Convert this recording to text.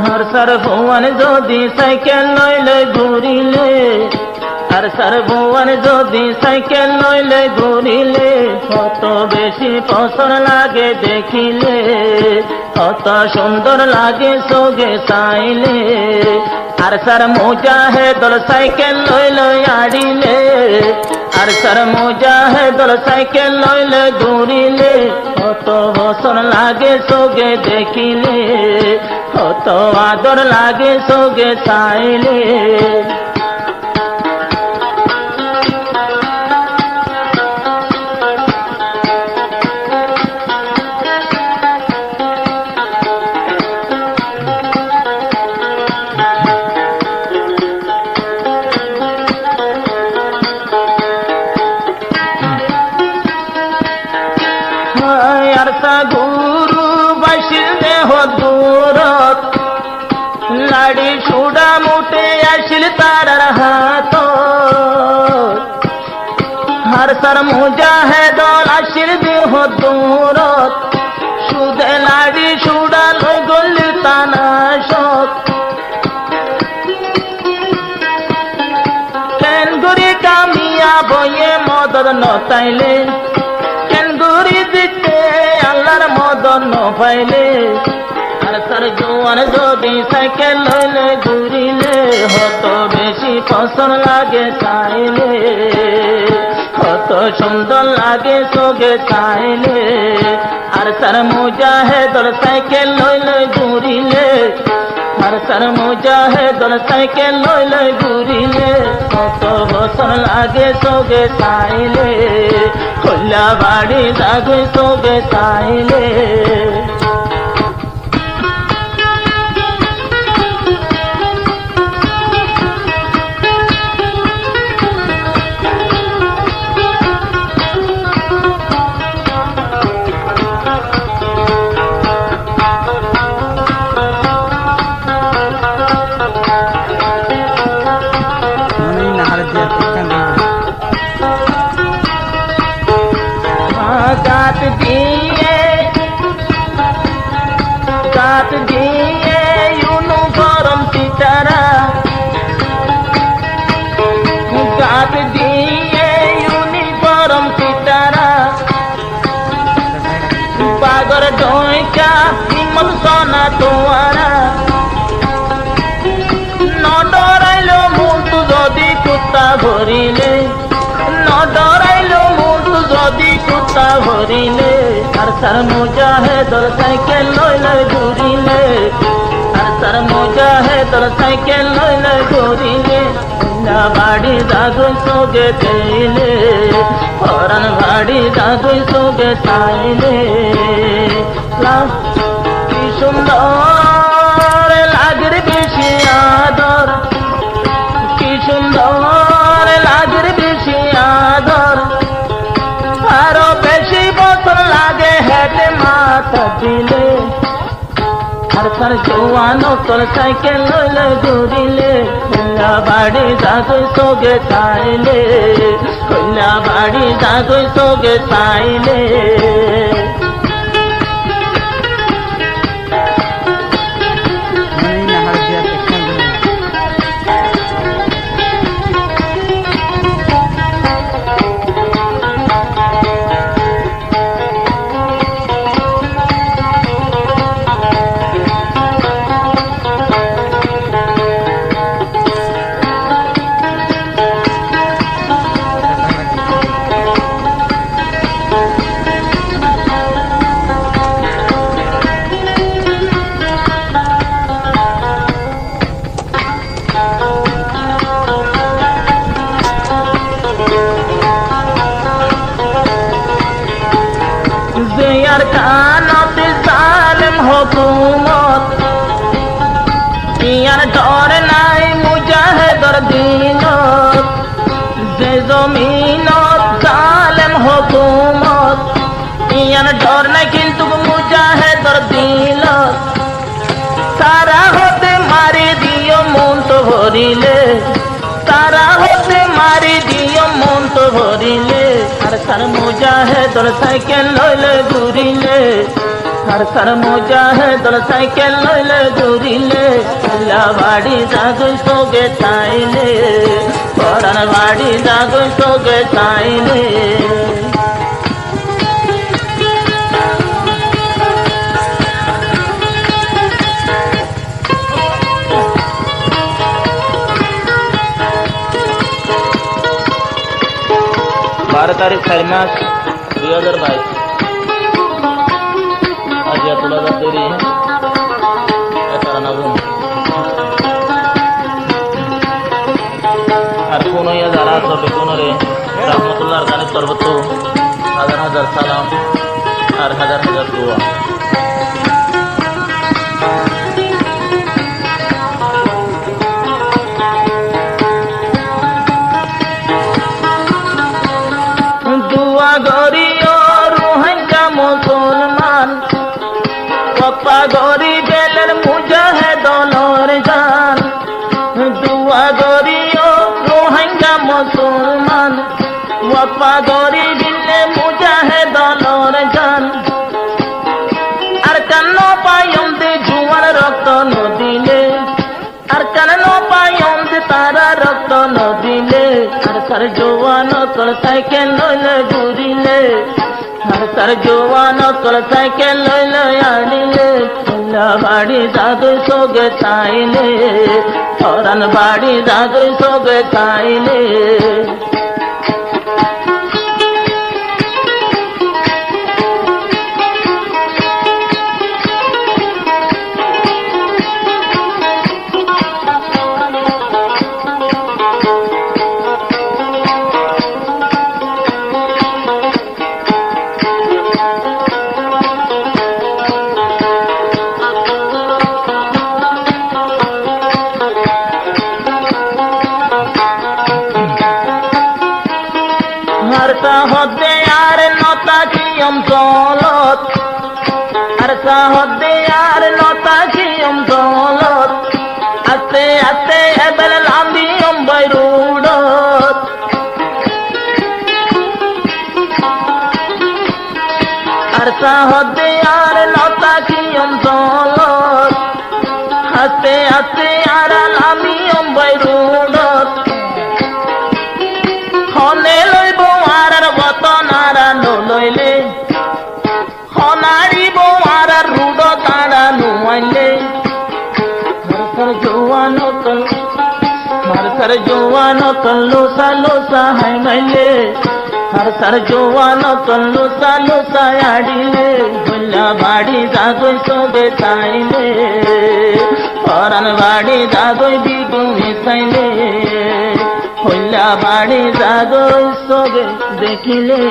আর সার ভুবন যদি সাইকেল লইলে ঘুরিলে, আর সার ভুবন যদি সাইকেল লইলে ঘুরিলে, কত বেশি পছন্দ লাগে দেখিলে, কত সুন্দর লাগে সোগে চাইলে। আর সার মুজাহিদুল সাইকেল লইলে আড়িলে, আর সার মুজাহিদুল সাইকেল লইলে ঘুরিলে, কত পছন্দ লাগে সোগে দেখিলে, কত আদর লাগে সোগে চাইলে। গুরু বসিল দেহ দূরত, লাড়ি সুড়া মুটে আসিল তারার হাত। আর সার মুজাহিদুল আসিল দেহ দূরত, সুদে লাড়ি সুড়া লই গল তানাশক। কেন গুরি কামিয়া বয়ে মদদ নতাইলে, কেন গুরি দিতে আল্লাহর মদদ ন পাইলে। আর সার জোয়ান যদি সাইকেল লইলে ঘুরিলে, কত বেশি পছন্দ লাগে চাইলে, কত সুন্দর লাগে সোগে চাইলে। আর সার মুজাহিদুল সাইকেল লইলে ঘুরিলে, আর সার মুজাহিদুল সাইকেল লইলে ঘুরিলে, কত পছন্দ লাগে সোগে চাইলে, খোলা বাড়ি যাবে সোগে চাইলে। গাত দিয়ে ইউনিফর্ম সিতারা, গাত দিয়ে ইউনিফর্ম সিতারা, পাগর ঢোকা হিম্মত সোনা তোয়ারা। ন ডরাইলো মুতু যদি কুত্তা ভরিলে, ন ডরাইলো মুতু যদি কুত্তা ভরিলে। আর সার মুজাহিদুল সাইকেল লইলে ঘুরিলে, আর সার মুজাহিদুল সাইকেল লইলে ঘুরিলে, না বাড়ি যাগুই সোগে চাইলে, পরান বাড়ি যাগুই সোগে চাইলে। কি সুন্দর লাগের বেশি আদর, কি সুন্দর লাগের বেশি আদর, আরো বেশি বছর লাগে হেঁটে মাথা দিলে। আর সার জোয়ান তোর সাইকেল লইলে ঘুরিলে, খোলা বাড়ি যাগুই সোগে চাইলে, খোলা বাড়ি যাগুই সোগে চাইলে। আর কানত জালেম হুকুমত, ইয়ার ডর নাই মুজাহিদুর দিনত। যে জমিনত জালেম হুকুমত, ইয়ার ডর নাই কিন্তু মুজাহিদুর দিনত। তারা হতে মারি দিও মন তো ভরিলে, তারা হতে মারি দিও মন তো ভরিলে। আর সার মুজাহিদুল সাইকেল লইলে ঘুরিলে, আর সার মুজাহিদুল সাইকেল লইলে ঘুরিলে, বাড়ি জাগই সোগে চাইলে পরাণ বাড়ি জাগই সোগে চাইলে बारह तारीख 4 मास 2022 आज या तुला देरी আর কোন যারা চলবে কোন রে রহমতুল্লাহর গানে সর্বত্র হাজার হাজার সালাম আর হাজার হাজার দোয়া দুয়া গরিও রোহিঙ্গা মুসলমান পপ্পা গরি বেলের মুজাহিদ দলর জান দুয়া গরিও রোহিঙ্গা মুসলমান পপ্পা গরি বিলে মুজাহিদ দলর জান আর কান্ন পায়ম দে জুয়ার রক্ত নদিলে আর কান্ন পায়ম দে তারা রক্ত নদিলে আর তার জওয়ান কল সাইকেল লইলে ঘুরিলে আর তার জওয়ান কল সাইকেল লইলে আনিলে বাড়ি জাগই সোগে চাইলে পরাণ বাড়ি জাগই সোগে চাইলে হদে আর নতা কিয়ম দলত আর হদে আর নতা কিয়ম দলত আস্তে আস্তে এবেল লাম্বিয়ম বাইরুডত আর হদে আর নতা কিয়ম দলত আস্তে আস্তে আর লাম্বিয়ম বাইরুডত হনে লইব আর বতনারা নলইলে হনাড়িব আর রুড তারা নুয়াইলে মারসার জোয়ান কল লোসা লোসা হাই মাইলে মারসার জোয়ান কল লোসা লোসা আড়িলে বল্লা বাড়ি জাগই সোগে চাইলে পরাণ বাড়ি জাগই বিগু মিশাইলে হইলা বাড়ি জাগই সোগে দেখিলে